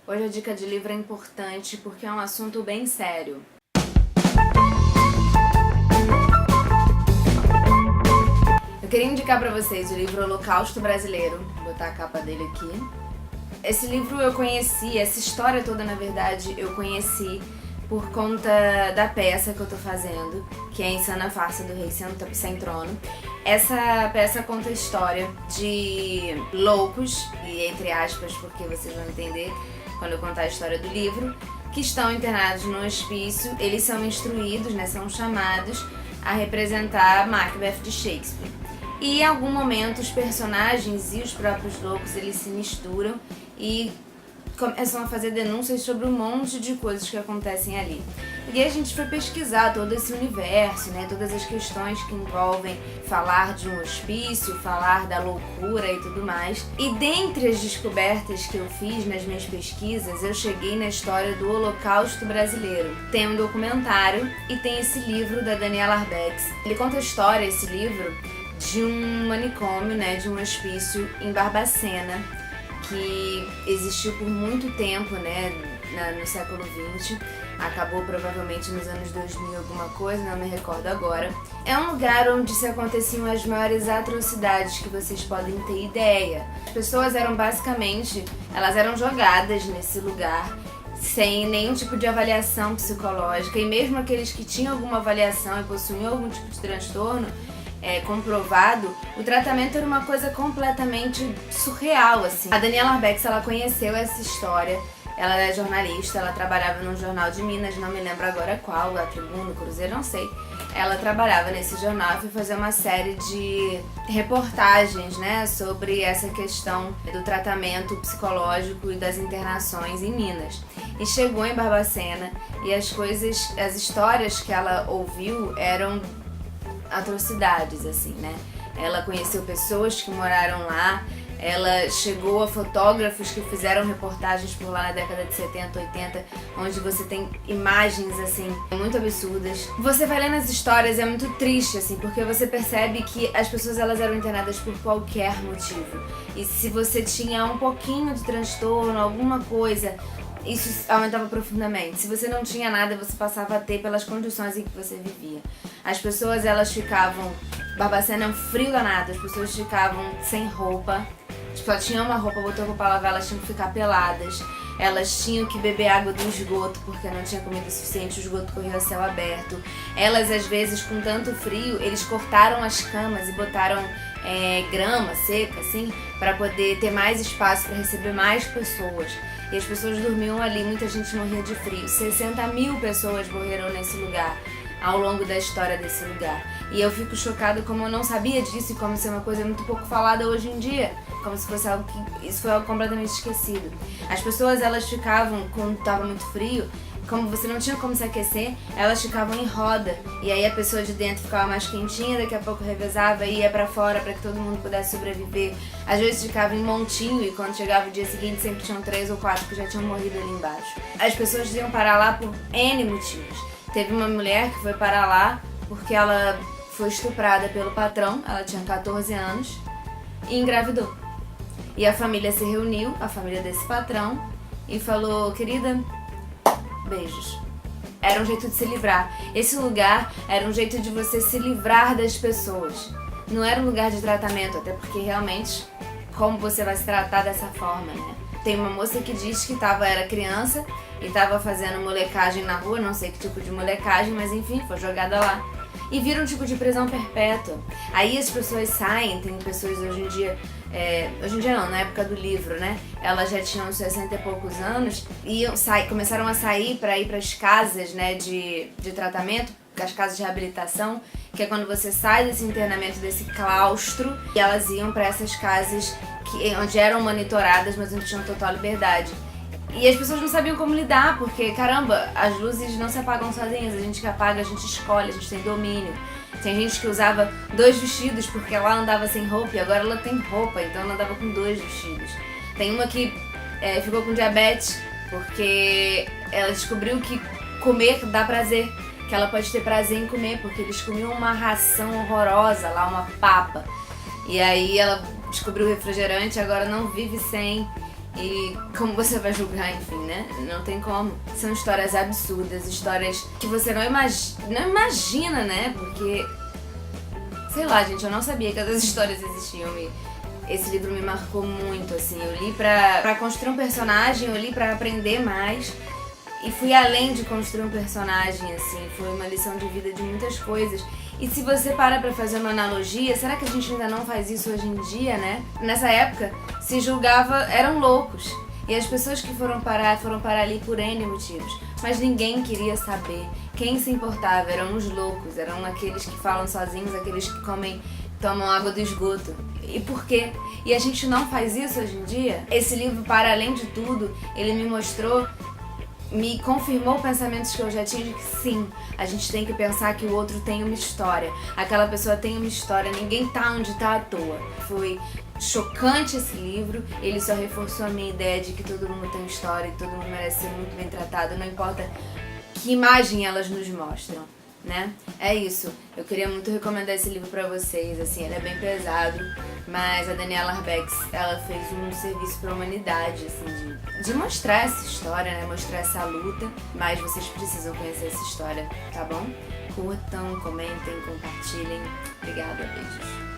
Hoje a dica de livro é importante porque é um assunto bem sério. Eu queria indicar pra vocês o livro Holocausto Brasileiro, vou botar a capa dele aqui. Esse livro eu conheci, essa história toda na verdade eu conheci por conta da peça que eu tô fazendo, que é Insana Farsa do Rei Sem Trono. Essa peça conta a história de loucos, e entre aspas, porque vocês vão entender quando eu contar a história do livro, que estão internados no hospício. Eles são instruídos, são chamados a representar Macbeth de Shakespeare. E em algum momento os personagens e os próprios loucos eles se misturam e começam a fazer denúncias sobre um monte de coisas que acontecem ali. E aí a gente foi pesquisar todo esse universo, todas as questões que envolvem falar de um hospício, falar da loucura e tudo mais. E dentre as descobertas que eu fiz nas minhas pesquisas, eu cheguei na história do Holocausto Brasileiro. Tem um documentário e tem esse livro da Daniela Arbex. Ele conta a história, esse livro, de um manicômio, de um hospício em Barbacena, que existiu por muito tempo, no século XX, acabou provavelmente nos anos 2000 alguma coisa, não me recordo agora. É um lugar onde se aconteciam as maiores atrocidades que vocês podem ter ideia. As pessoas eram elas eram jogadas nesse lugar sem nenhum tipo de avaliação psicológica, e mesmo aqueles que tinham alguma avaliação e possuíam algum tipo de transtorno comprovado, o tratamento era uma coisa completamente surreal, assim. A Daniela Arbex, ela conheceu essa história, ela é jornalista, ela trabalhava num jornal de Minas, não me lembro agora qual, a Tribuna, o Cruzeiro, não sei. Ela trabalhava nesse jornal e foi fazer uma série de reportagens, sobre essa questão do tratamento psicológico e das internações em Minas. E chegou em Barbacena e as histórias que ela ouviu eram atrocidades, assim, Ela conheceu pessoas que moraram lá, ela chegou a fotógrafos que fizeram reportagens por lá na década de 70, 80, onde você tem imagens, assim, muito absurdas. Você vai lendo as histórias e é muito triste, assim, porque você percebe que as pessoas, elas eram internadas por qualquer motivo. E se você tinha um pouquinho de transtorno, alguma coisa, isso aumentava profundamente. Se você não tinha nada, você passava a ter pelas condições em que você vivia. As pessoas, elas ficavam... Barbacena é um frio danado, as pessoas ficavam sem roupa. Só tinha uma roupa, botou roupa pra lavar, elas tinham que ficar peladas. Elas tinham que beber água do esgoto, porque não tinha comida suficiente, o esgoto corria a céu aberto. Elas, às vezes, com tanto frio, eles cortaram as camas e botaram grama seca, assim, pra poder ter mais espaço pra receber mais pessoas. E as pessoas dormiam ali, muita gente morria de frio. 60 mil pessoas morreram nesse lugar, ao longo da história desse lugar. E eu fico chocada como eu não sabia disso e como isso é uma coisa muito pouco falada hoje em dia. Como se fosse algo que... Isso foi algo completamente esquecido. As pessoas, elas ficavam, quando estava muito frio, como você não tinha como se aquecer, elas ficavam em roda. E aí a pessoa de dentro ficava mais quentinha, daqui a pouco revezava e ia pra fora pra que todo mundo pudesse sobreviver. Às vezes ficava em montinho e quando chegava o dia seguinte sempre tinham 3 ou 4 que já tinham morrido ali embaixo. As pessoas iam parar lá por N motivos. Teve uma mulher que foi parar lá porque ela foi estuprada pelo patrão, ela tinha 14 anos e engravidou. E a família se reuniu, a família desse patrão, e falou: querida, beijos. Era um jeito de se livrar. Esse lugar era um jeito de você se livrar das pessoas. Não era um lugar de tratamento, até porque realmente, como você vai se tratar dessa forma, Tem uma moça que diz que era criança e estava fazendo molecagem na rua, não sei que tipo de molecagem, mas enfim, foi jogada lá. E vira um tipo de prisão perpétua. Aí as pessoas saem, tem pessoas hoje em dia não, na época do livro, Elas já tinham 60 e poucos anos e começaram a sair para ir para as casas, de tratamento, as casas de reabilitação, que é quando você sai desse internamento, desse claustro, e elas iam para essas casas onde eram monitoradas, mas onde tinham total liberdade. E as pessoas não sabiam como lidar, porque, caramba, as luzes não se apagam sozinhas, a gente que apaga, a gente escolhe, a gente tem domínio. Tem gente que usava 2 vestidos porque ela andava sem roupa e agora ela tem roupa, então ela andava com 2 vestidos. Tem uma que ficou com diabetes porque ela descobriu que comer dá prazer, que ela pode ter prazer em comer, porque eles comiam uma ração horrorosa lá, uma papa. E aí ela descobriu o refrigerante, agora não vive sem. E como você vai julgar, enfim, né? Não tem como. São histórias absurdas, histórias que você não imagina, né? Porque, sei lá, gente, eu não sabia que essas histórias existiam e esse livro me marcou muito, assim. Eu li pra construir um personagem, eu li pra aprender mais e fui além de construir um personagem, assim. Foi uma lição de vida de muitas coisas. E se você para pra fazer uma analogia, será que a gente ainda não faz isso hoje em dia, né? Nessa época, se julgava, eram loucos. E as pessoas que foram parar ali por N motivos. Mas ninguém queria saber. Quem se importava eram os loucos, eram aqueles que falam sozinhos, aqueles que tomam água do esgoto. E por quê? E a gente não faz isso hoje em dia? Esse livro, para além de tudo, ele me confirmou pensamentos que eu já tinha de que sim, a gente tem que pensar que o outro tem uma história. Aquela pessoa tem uma história, ninguém tá onde tá à toa. Foi chocante esse livro, ele só reforçou a minha ideia de que todo mundo tem história e todo mundo merece ser muito bem tratado, não importa que imagem elas nos mostram, né? É isso, eu queria muito recomendar esse livro pra vocês, assim, ele é bem pesado, mas a Daniela Arbex, ela fez um serviço pra humanidade, assim, de mostrar essa história, né? Mostrar essa luta, mas vocês precisam conhecer essa história, tá bom? Curtam, comentem, compartilhem. Obrigada, beijos.